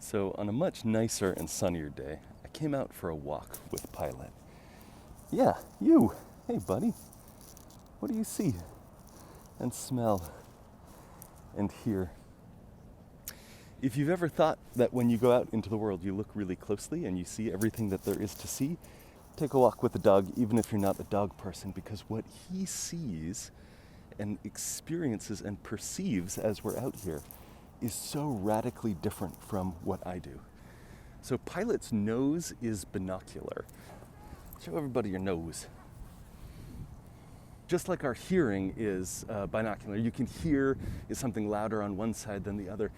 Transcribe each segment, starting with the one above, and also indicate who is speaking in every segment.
Speaker 1: So on a much nicer and sunnier day, I came out for a walk with Pilot. Yeah, you. Hey, buddy. What do you see and smell and hear? If you've ever thought that when you go out into the world, you look really closely and you see everything that there is to see, take a walk with the dog, even if you're not the dog person, because what he sees and experiences and perceives as we're out here is so radically different from what I do. So Pilot's nose is binocular. Show everybody your nose. Just like our hearing is binocular, you can hear is something louder on one side than the other.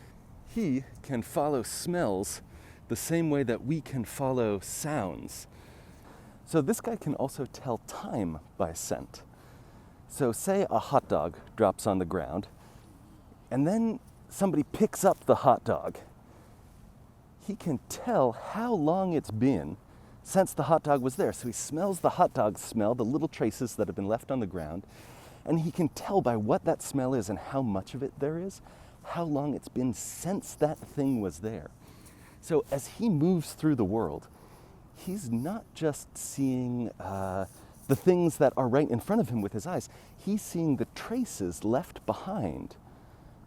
Speaker 1: He can follow smells the same way that we can follow sounds. So this guy can also tell time by scent. So say a hot dog drops on the ground, and then somebody picks up the hot dog. He can tell how long it's been since the hot dog was there. So he smells the hot dog smell, the little traces that have been left on the ground, and he can tell by what that smell is and how much of it there is, how long it's been since that thing was there. So as he moves through the world, he's not just seeing the things that are right in front of him with his eyes. He's seeing the traces left behind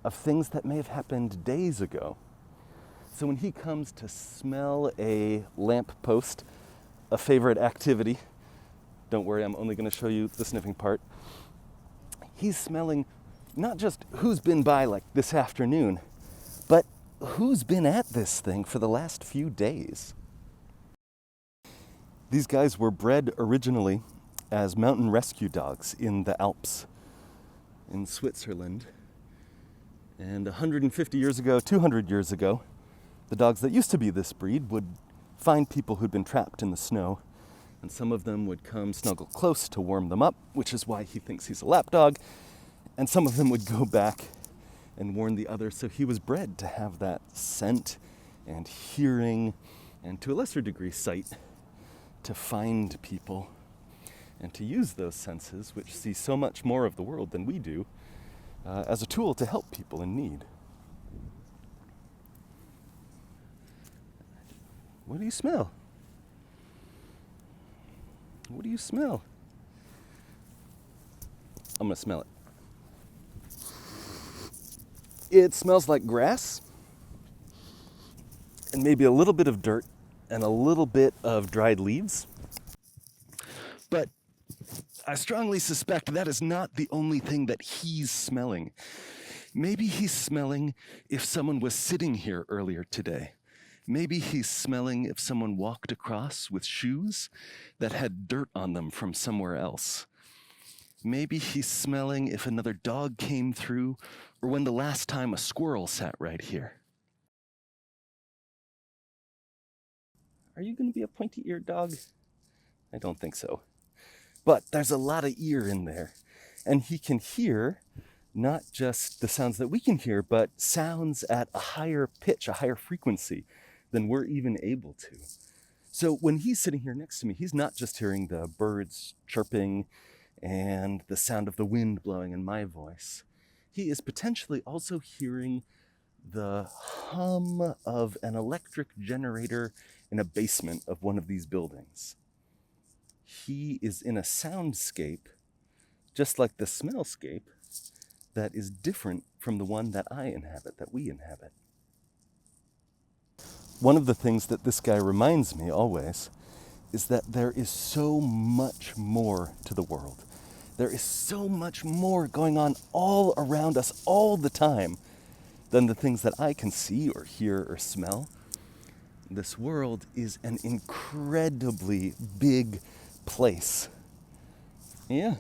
Speaker 1: of things that may have happened days ago. So when he comes to smell a lamp post, a favorite activity, don't worry, I'm only going to show you the sniffing part, he's smelling not just who's been by like this afternoon, but who's been at this thing for the last few days. These guys were bred originally as mountain rescue dogs in the Alps in Switzerland. And 150 years ago, 200 years ago, the dogs that used to be this breed would find people who'd been trapped in the snow, and some of them would come snuggle close to warm them up, which is why he thinks he's a lapdog, and some of them would go back and warn the others. So he was bred to have that scent and hearing, and to a lesser degree sight, to find people and to use those senses, which see so much more of the world than we do, as a tool to help people in need. What do you smell? What do you smell? I'm gonna smell it. It smells like grass, and maybe a little bit of dirt, and a little bit of dried leaves. But I strongly suspect that is not the only thing that he's smelling. Maybe he's smelling if someone was sitting here earlier today. Maybe he's smelling if someone walked across with shoes that had dirt on them from somewhere else. Maybe he's smelling if another dog came through, or when the last time a squirrel sat right here. Are you going to be a pointy-eared dog? I don't think so. But there's a lot of ear in there. And he can hear not just the sounds that we can hear, but sounds at a higher pitch, a higher frequency than we're even able to. So when he's sitting here next to me, he's not just hearing the birds chirping and the sound of the wind blowing in my voice. He is potentially also hearing the hum of an electric generator in a basement of one of these buildings. He is in a soundscape, just like the smellscape, that is different from the one that I inhabit, that we inhabit. One of the things that this guy reminds me always is that there is so much more to the world. There is so much more going on all around us all the time than the things that I can see or hear or smell. This world is an incredibly big place. Yeah.